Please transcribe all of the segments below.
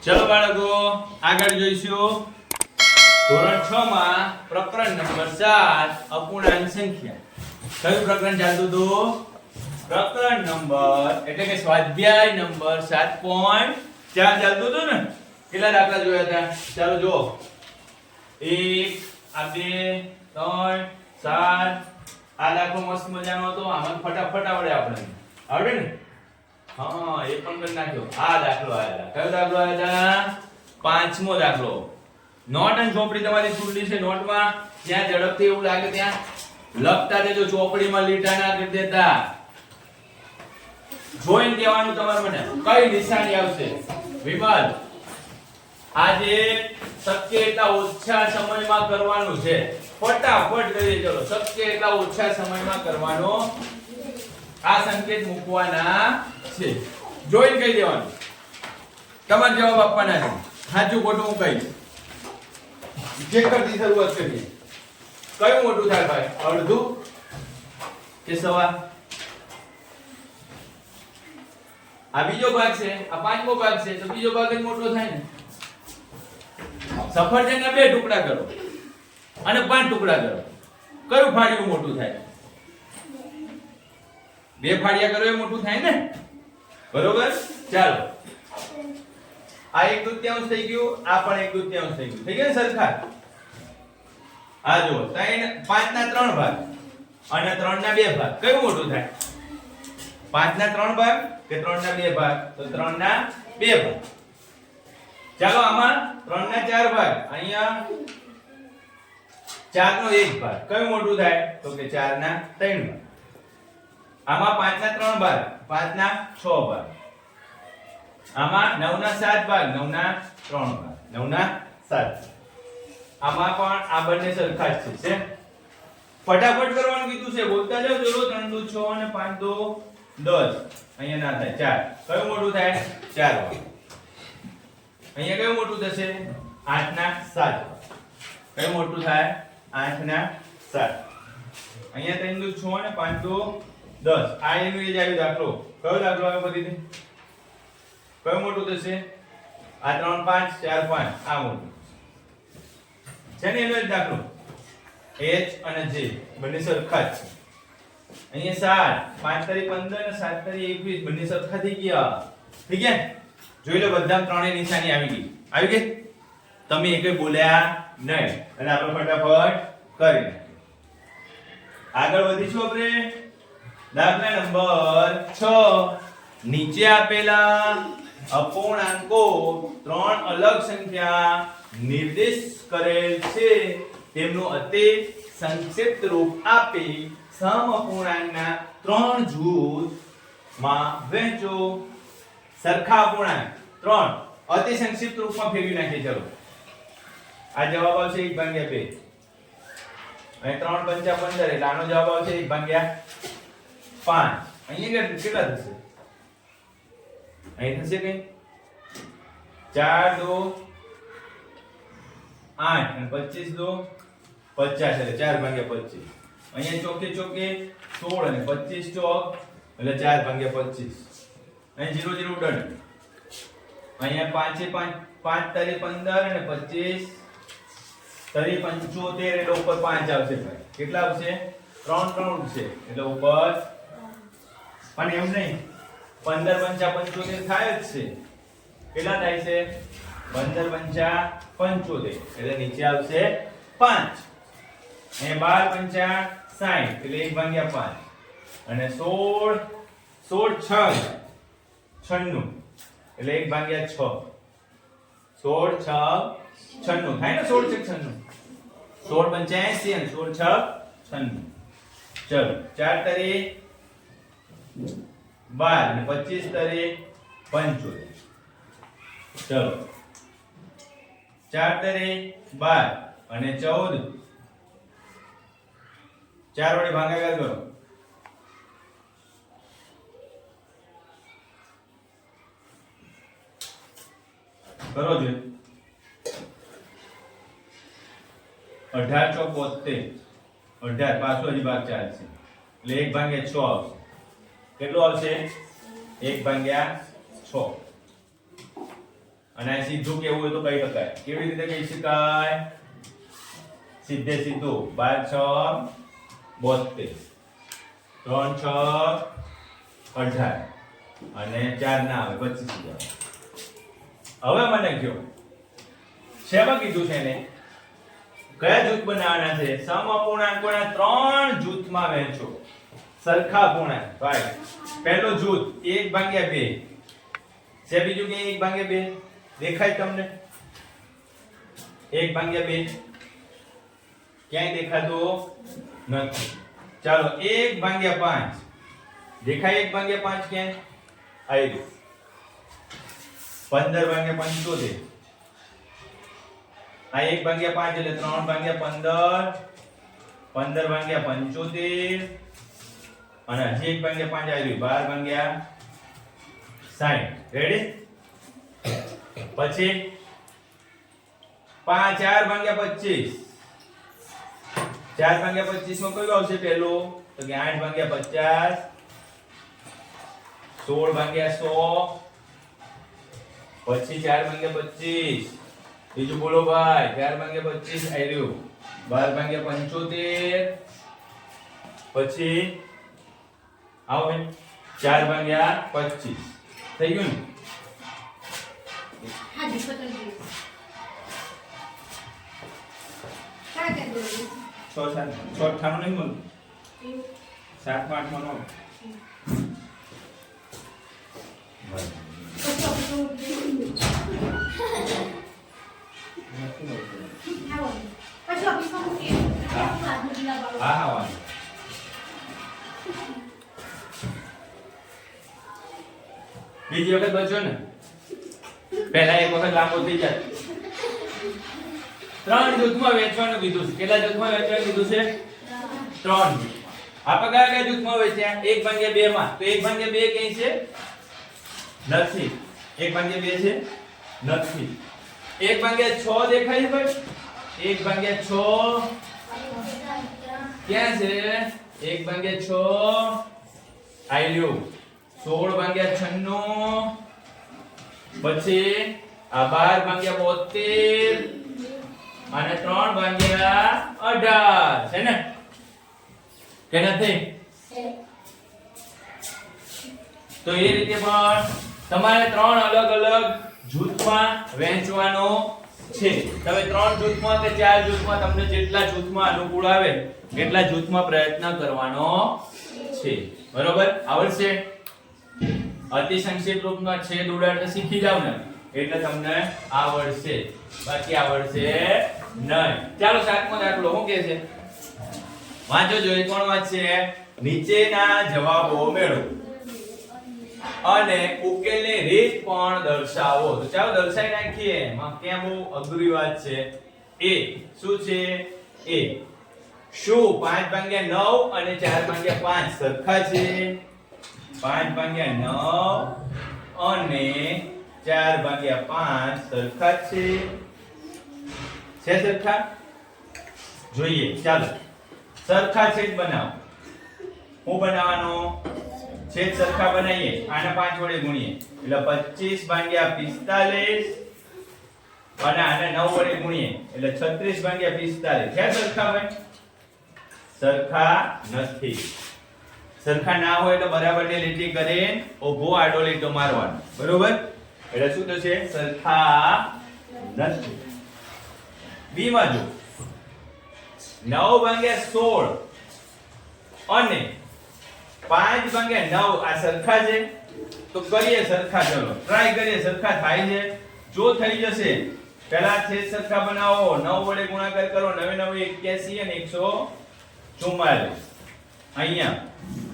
ચલો બાળકો આગળ જોઈશું ધોરણ 6 માં પ્રકરણ નંબર 7 અપૂર્ણાંક સંખ્યા. કયું પ્રકરણ ચાલતું હતું? પ્રકરણ નંબર એટલે કે સ્વાધ્યાય નંબર 7.4 ચાલતું હતું ને. કેટલા દાખલા જોયા હતા? ચાલો જો 1 આ 2 3 4 આ દાખલો મસ્ત મજાનો હતો. આમાં ફટાફટ આવડે આપણને. આવડે ને? હા એ પણ કરી નાખ્યો. આ દાખલો આયા. કયો દાખલો આયા? પાંચમો દાખલો. નોટ અને ચોપડી તમારી છૂટલી છે. નોટમાં જ્યાં ઝડપથી એવું લાગે ત્યાં લખતા દેજો. ચોપડીમાં લીટા ના કરી દેતા. જોઈને કહેવાનું તમારે મને કઈ નિશાની આવશે. વિમલ આજે શક્ય એટલા ઓછા સમયમાં કરવાનું છે. ફટાફટ કરી ચલો. શક્ય એટલા ઓછા સમયમાં કરવાનો. આ સંકેત મૂકવાના છે. જોઈને કહી દેવાનું. તમારે જવાબ આપવાના છે. સાચું ખોટું હું કહીશ. જે કરતી શરૂઆત કરીએ. કયું મોટું થાય ભાઈ? અડધું કે સવા? આ બીજો ભાગ છે, આ પાંચમો ભાગ છે, તો બીજો ભાગ જ મોટો થાય ને. સફરજનના 2 ટુકડા કરો અને 5 ટુકડા કરો. કયું ફાળિયું મોટું થાય? 2 ફાળિયા કરો એ મોટું થાય ને. બરોબર? ચાલો. આ 1/2 થઈ ગયું, આ પણ 1/2 થઈ ગયું. થઈ ગયા ને સરખા? આ જો 5 ના 3 ભાગ અને 3 ના 2 ભાગ. કયું મોટું થાય? 5 ના 3 ભાગ કે 3 ના 2 ભાગ? તો 3 ના 2 ભાગ. ચાલો આમાં 3 ના 4 ભાગ. અહીંયા 4 નો 1 ભાગ. કયું મોટું થાય? તો કે 4 ના 3 ભાગ. આમાં 5 ના 3 ભાગ, 5 ના 6 ભાગ. આમાં 9 ના 7 ભાગ, 9 ના 3 ભાગ, 9 ના 7. આમાં પણ આ બંને સરખા જ છે. ફટાફટ કરવાનું કીધું છે. બોલતા જાવ. ચલો 3 દુ 6 અને 5 દુ 10. અહીંયા ના થાય 4. કયું મોટું થાય? 4 ભાગ. અહીંયા કયું મોટું થશે? 8 ના 7. કયું મોટું થાય? 8 ના 7. અહીંયા 3 દુ 6 અને 5 દુ 10. આ એનું એ જ આવ્યું દાખલો. કયો દાખલો આવ્યો ફરીથી? કયું મોટું થશે? આ 3 5 4 5. આ મોટું છે ને. એનો જ દાખલો. h અને j બંને સરખા જ છે. અહીંયા 7 5 તારી 15 અને 7 તારી 21 બંને સરખા થઈ ગયા. ઠીક છે? જોઈ લો બધામાં ત્રણેય નિશાની આવી ગઈ. આવી ગઈ? તમે એકે બોલ્યા નહીં અને આપણે ફટાફટ કરી આગળ વધીશું આપણે. દાખલા નંબર 6. નીચે આપેલા અપૂર્ણાંકો 3 અલગ સંખ્યા નિર્દેશ કરેલ છે. તેમનું અતિ સંક્ષિપ્ત રૂપ આપી સમઅપૂર્ણાંકના 3 જૂથમાં વહેંચો. સરખા અપૂર્ણાંક 3 અતિ સંક્ષિપ્ત રૂપમાં ફેરવી નાખીએ. ચલો આ જવાબ આવશે 1/2 અને 3 5 15 એટલે આનો જવાબ આવશે 1/5. અહીંયા કેટલા થશે? અહીં થશે કઈ 4 2 8 અને 25 2 50 એટલે 4/25. અહીંયા ચોકે ચોકે 16 અને 25 ચોક એટલે 4/25. અહીં 0 0 ડન. અહીંયા 5 5 તારી 15 અને 25 તારી 75 એટલે ઉપર 5 આવશે ભાઈ. કેટલા આવશે? 3 3 ઉડશે એટલે ઉપર. પણ એમ નહીં 15 5 75 થાય જ છે. કેટલા થાય છે? 15 5 75 એટલે નીચે આવશે 5. અને 12 5 60 એટલે 1/5 અને 16 6 96 એટલે 1/6. 16 6 96 થાય ને. 16 6 96 16 85 અને 16 6 96. ચલો 4 તારી 12 અને 25 તારી 75. ચલો 4 તારી 12 અને 14 4 વડે ભાગાકાર કરો. કરો જો 18 ચોક 72. 18 પાછો હજી ભાગ ચાલશે એટલે 1/6 આવશે. કેટલું આવશે? 1/6. અને આ સીધું કેવું હોય તો કહી શકાય. કેવી રીતે કહી શકાય? સીધે સીધું 12 6 72 3 6 18 અને 4 ના આવે 25 આવે. હવે મને કહો શેમાં કીધું છે ને કયા જૂથ બનાવવાના છે? સમઅપૂર્ણાંકોના 3 જૂથમાં વહેંચો. સરખા અપૂર્ણાંક. ભાઈ પહેલો જૂથ 1/2 છે. બીજું કે 1/2 દેખાય તમને? 1/2 ક્યાંય દેખાતું નથી. ચાલો 1/5 દેખાય? 1/5 ક્યાંય? આવી 15/75 આ 1/5 એટલે 3/15 15/75 અને હજી 1/5 આવ્યું 12/60. રેડી? પછી 4/25 4/25 માં કયું આવશે પહેલું? તો કે 8/50 16/100 પછી 4/25 બીજું બોલો ભાઈ 4/25 આવ્યું 12/75 પછી આવો બેન 4/25 થઈ ગયું ને? હાજી પકડી લો. काय काय बोलू? 6 7 98 નહીં બોલ 7 8 નો બીજી વખત બચો ને પહેલા એક વખત લાંબો થઈ જાય. 3 જૂથમાં વહેંચવાનું કીધું છે. કેટલા જૂથમાં વહેંચવાનું કીધું છે? 3. આપણે કયા જૂથમાં વહેંચ્યા? 1/2 માં. તો 1/2 કઈ છે? નથી. 1/2 છે? નથી. 1/6 દેખાય છે ભાઈ? 1/6 ક્યાં છે? 1/6 આલ્યું 16/96 પછી આ 12/72 અને 3/18 છે ને? કે નથી? તો એ રીતે પણ તમારે 3 અલગ અલગ જૂથમાં વહેંચવાનો છે. તમે 3 જૂથમાં કે 4 જૂથમાં તમને જેટલા જૂથમાં અનુકૂળ આવે એટલા જૂથમાં પ્રયત્ન કરવાનો છે. બરોબર? આવડશે? અતિ સંક્ષિપ્ત રૂપમાં છેદ ઉડાડતા શીખી જાવ ને એટલે તમને આવડશે. બાકી આવડશે નહીં. ચાલો 7મો દાખલો શું કહે છે? વાંચો જોઈએ. કોણ વાંચશે? નીચેના જવાબો મેળવો અને ઉકેલની રીત પણ દર્શાવો. તો ચાલો દર્શાવી નાખીએ. ક્યાં બહુ અઘરી વાત છે. એ શું છે? એ શું 5/9 અને 4/5 સરખા છે? 5/9 અને 4/5 સરખા છે? છે સરખા? જોઈએ. ચાલો સરખા છેદ બનાવો. હું બનાવવાનો છેદ સરખા બનાવીએ. આને 5 વડે ગુણીએ એટલે 25/45 અને આને 9 વડે ગુણીએ એટલે 36/45. છે સરખા ભાઈ? સરખા નથી. સરખા ના હોય તો બરાબરની લીટી કરીને ઊભો આડો લીટો મારવાનો. બરોબર? એટલે શું થશે? સરખા નથી. બી માં જો 9/16 અને 5/9 આ સરખા છે? તો કરીએ સરખા. ચલો ટ્રાય કરીએ. સરખા થાય છે? જો થઈ જશે પહેલા છેદ સરખા બનાવો. 9 વડે ગુણાકાર કરો. 9 9 81 અને 144. અહીંયા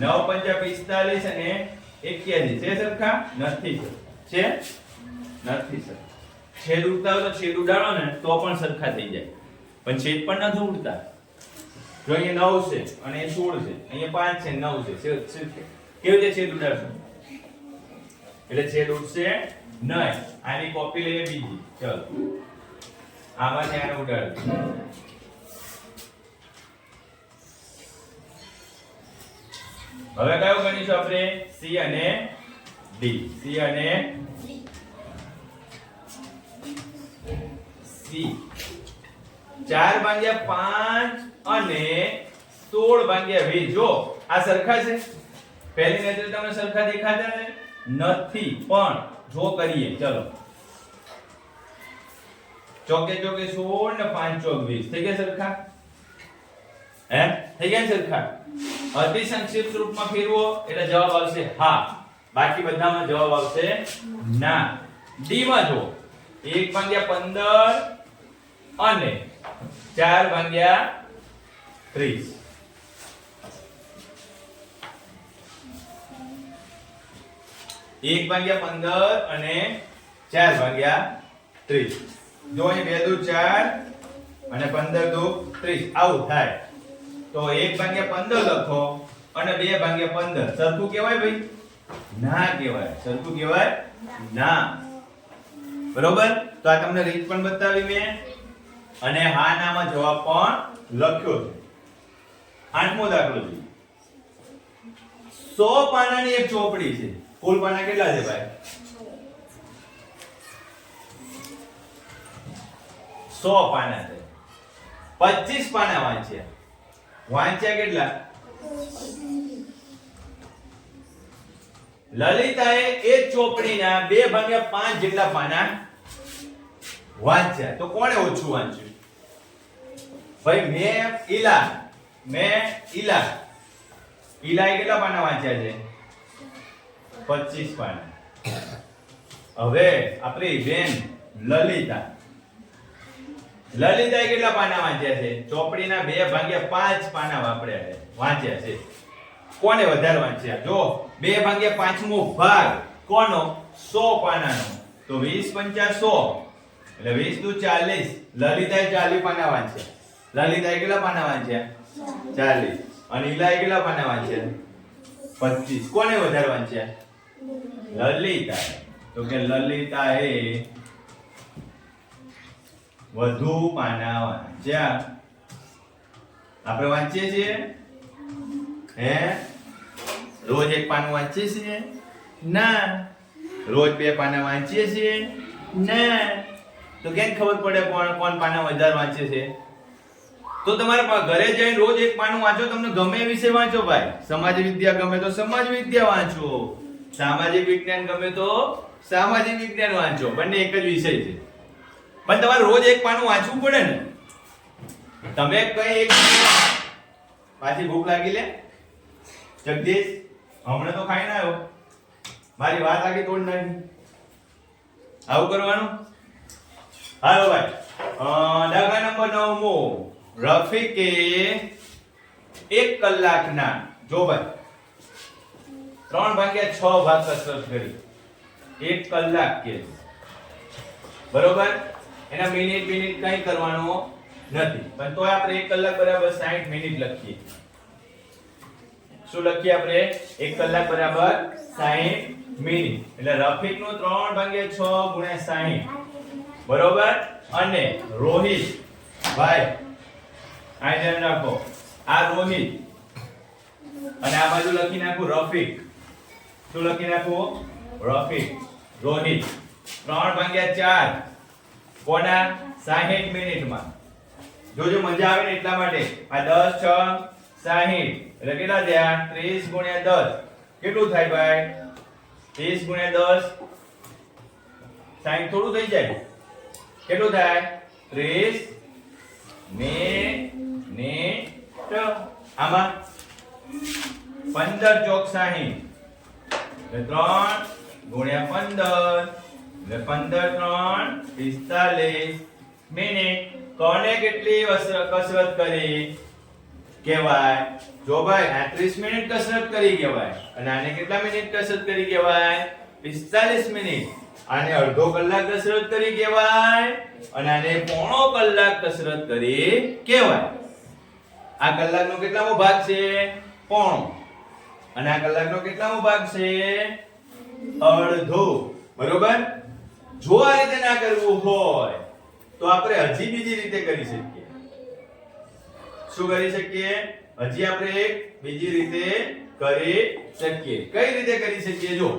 9 5 45 અને 81 છે સરખા? નથી. છે? નથી સર. છેદ ઉડતા હોય તો છેદ ઉડાડો ને તો પણ સરખા થઈ જાય. પણ છેદ પણ નથી ઉડતા. જો અહીંયા 9 છે અને એ 16 છે. અહીંયા 5 છે 9 છે. કેવી રીતે છેદ ઉડાડશો? એટલે છેદ ઉડશે નહીં. આની કોપી લઈએ બીજી. ચલો આમાંથી આને ઉડાડો. હવે કયો ગણીશું આપણે? C અને D. C અને સી 4 ભાગ્યા 5 અને 16 ભાગ્યા 20 જો આ સરખા છે પહેલી નજરે તમને સરખા દેખાતા ને નથી પણ જો કરીએ ચલો ચોકે ચોકે 16 ને 5 ચોક 20 થઈ ગયા સરખા હે થઈ ગયા સરખા અતિ સંક્ષિપ્ત રૂપમાં ફેરવો એટલે જવાબ આવશે હા બાકી બધામાં જવાબ આવશે ના ડી માં જો 1 ભાગ્યા 15 અને 4 ભાગ્યા 30 1 ભાગ્યા 15 અને 4 ભાગ્યા 30 જો અહીં 2 દુ 4 અને 15 દુ 30 આવું થાય તો 1 ભાગ્યા 15 લખો અને 2 ભાગ્યા 15 સરખું કહેવાય ભાઈ ના કહેવાય સરખું કહેવાય ના બરોબર તો આ તમને રીત પણ બતાવી મેં અને હા નામાં જવાબ પણ લખ્યો છે આઠમો દાખલો છે 100 પાનાની એક ચોપડી છે કુલ પાના કેટલા છે ભાઈ 100 પાના છે 25 પાના વાંચ્યા કેટલા લલિતાએ એ ચોપડીના 2/5 જેટલા પાના વાંચ્યા તો કોણે ઓછું વાંચ્યું ભાઈ મેં ઈલાએ કેટલા પાના વાંચ્યા છે 25 પાના હવે આપણી બેન લલિતાએ કેટલા પાના વાંચ્યા છે ચોપડીના 2/5 પાના વાંચ્યા છે કોને વધારે વાંચ્યા જો 2/5મો ભાગ કોનો 100 પાનાનો તો 20 × 5 100 એટલે 20 દુ 40 લલિતાએ 40 પાના વાંચ્યા લલિતાએ કેટલા પાના વાંચ્યા 40 અને ઈલાએ કેટલા પાના વાંચ્યા 25 કોને વધારે વાંચ્યા લલિતાએ તો કે લલિતાએ વધુ પાના વાંચ્યા આપણે વાંચીએ છીએ હે રોજ એક પાનું વાંચીએ છીએ ના રોજ 2 પાના વાંચીએ છીએ ના તો કેમ ખબર પડે કોણ પાના વધારે વાંચે છે તો તમારે ઘરે જઈને રોજ એક પાનું વાંચો તમને ગમે એ વિષય વાંચો ભાઈ સમાજ વિદ્યા ગમે તો સમાજ વિદ્યા વાંચો સામાજિક વિજ્ઞાન ગમે તો સામાજિક વિજ્ઞાન વાંચો બંને એક જ વિષય છે પણ તમારે રોજ એક પાનું વાંચવું પડે ને તમે કઈ એક પાછી ભૂખ લાગી લે જગદીશ હમણાં તો ખાઈને આવ્યો મારી વાત આખી તોડ નાખી આવું કરવાનું હાલો ભાઈ દાખલા નંબર 9મો રફીકે 1 કલાકના જો ભાઈ 3/6 ભાગ કસરત કરી 1 કલાક કે બરોબર એના મિનિટ કઈ કરવાનો નથી પણ તોય આપણે 1 કલાક બરાબર 60 મિનિટ લખીએ શું લખીએ આપણે 1 કલાક બરાબર 60 મિનિટ એટલે રફીક નું 3/6 × 60 બરોબર અને રોહિત ભાઈ આ ધ્યાન રાખો આ રોહિત અને આ બાજુ લખી નાખું રફીક શું લખી નાખું રફીક રોહિત 3/4 કોના 60 મિનિટમાં જોજો મજા આવે ને એટલા માટે આ 10 6 60 એટલે કેટલા થયા 30 × 10 કેટલું થાય ભાઈ 30 × 10 60 થોડું થઈ જાય કેટલું થાય 30 મિનિટ આમાં 15 ચોક 60 એટલે 3 × 15 એટલે 15 3 45 મિનિટ કોને કેટલી કસરત કરી કહેવાય જો ભાઈ આ 30 મિનિટ કસરત કરી કહેવાય અને આને કેટલા મિનિટ કસરત કરી કહેવાય 45 મિનિટ આને અડધો કલાક કસરત કરી કહેવાય અને આને પોણો કલાક કસરત કરી કહેવાય આ કલાકનો કેટલામો ભાગ છે પોણો અને આ કલાકનો કેટલામો ભાગ છે અડધો બરોબર જો આ રીતે ના કરવું હોય તો આપણે હજી બીજી રીતે કરી શકીએ શું કરી શકીએ હજી આપણે એક બીજી રીતે કરી શકીએ કઈ રીતે કરી શકીએ જો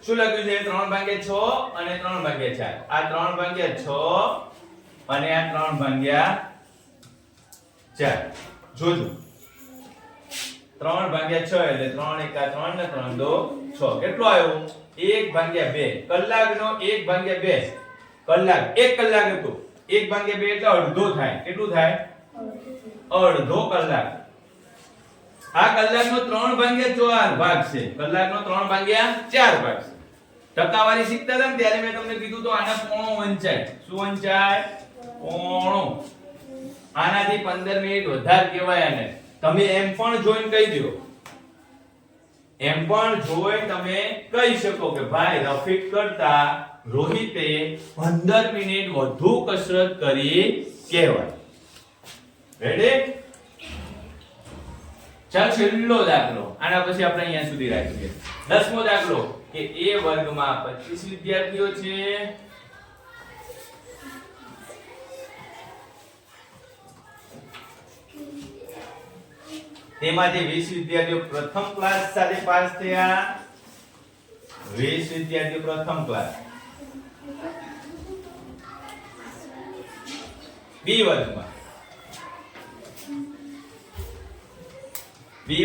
શું લખ્યું છે 3/6 અને 3/4 આ 3/6 અને આ 3 ભાગ્યા 4 જોજો 3 ભાગ્યા 6 એટલે 3 એકા 3 ને 3 દો 6 કેટલો આવ્યો 1 ભાગ્યા 2 કલાકનો 1 ભાગ્યા 2 કલાક 1 કલાક હતો 1 ભાગ્યા 2 એટલે અડધો થાય કેટલું થાય અડધો કલાક આ કલાકનો 3 ભાગ્યા 4 ભાગ છે કલાકનો 3 ભાગ્યા 4 ભાગ છે ટકાવારી શીખતા હતા ને ત્યારે મેં તમને કીધું તો આના પોણો વંચાય શું વંચાય પોણો આનાથી 15 મિનિટ વધારે કહેવાય આને તમે એમ પણ જોઈન કહી દો એમ પણ જોઈ તમે કહી શકો કે ભાઈ રફીક કરતા રોહિતે 15 મિનિટ વધુ કસરત કરી કહેવાય રેડી ચાલ છેલ્લો દાખલો આના પછી આપણે અહીંયા સુધી રાખીએ 10મો દાખલો કે a વર્ગમાં 25 વિદ્યાર્થીઓ છે તેમાંથી 20 વિદ્યાર્થીઓ પ્રથમ ક્લાસ સાથે પાસ થયા 20 વિદ્યાર્થીઓ પ્રથમ ક્લાસ b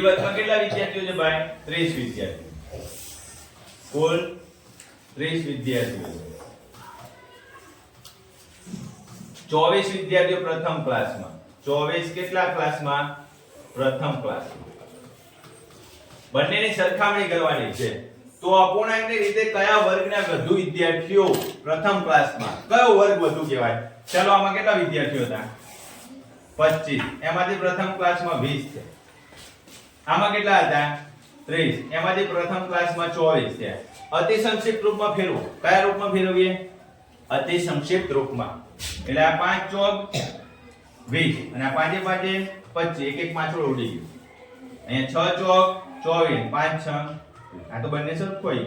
વર્ગમાં કેટલા વિદ્યાર્થીઓ છે ભાઈ 30 વિદ્યાર્થીઓ કુલ 30 વિદ્યાર્થીઓ 24 વિદ્યાર્થીઓ પ્રથમ ક્લાસમાં 24 કેટલા ક્લાસમાં પ્રથમ ક્લાસમાં બંનેની સરખામણી કરવાની છે તો અપૂર્ણાંકની રીતે કયા વર્ગના વધુ વિદ્યાર્થીઓ પ્રથમ ક્લાસમાં કયો વર્ગ વધુ કહેવાય ચાલો આમાં કેટલા વિદ્યાર્થીઓ હતા 25 એમાંથી પ્રથમ ક્લાસમાં 20 છે આમાં કેટલા હતા 30 એમાંથી પ્રથમ ક્લાસમાં 24 છે અતિ સંક્ષિપ્ત રૂપમાં ફેરવો કયા રૂપમાં ફેરવીએ અતિ સંક્ષિપ્ત રૂપમાં એટલે આ 5 ચોક 20 અને આ 5 5 25 એક એક પાંચડો ઉડી ગયો અહીંયા 6 ચોક 24 5 6 આ તો બંને સરખું આવી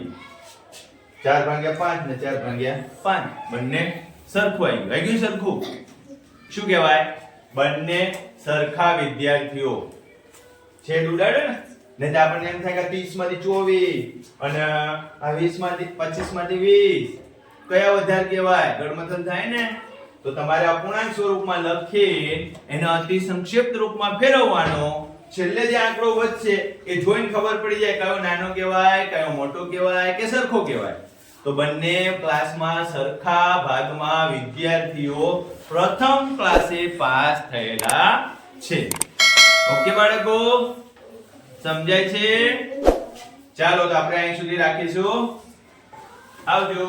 ગયું 4 ભાગ્યા 5 ને 4 ભાગ્યા 5 બંને સરખું આવી ગયું સરખું શું કહેવાય બંને સરખા વિદ્યાર્થીઓ છેદ ઉડાડે ને તો આપણને એમ થાય કે 30 માંથી 24 અને આ 20 માંથી 25 માંથી 20 કયા વધારે કહેવાય ગણમથન થાય ને તો તમારે અપૂર્ણાંક સ્વરૂપમાં લખી એને અતિ સંક્ષિપ્ત રૂપમાં ફેરવવાનો છેલ્લે જે આંકડો વધશે એ જોઈને ખબર પડી જાય કયો નાનો કહેવાય કયો મોટો કહેવાય કે સરખો કહેવાય તો બંને ક્લાસમાં સરખા ભાગમાં વિદ્યાર્થીઓ પ્રથમ ક્લાસે પાસ થયેલા છે ઓકે બાળકો સમજાય છે ચાલો તો આપણે અહીં સુધી રાખીશું આવજો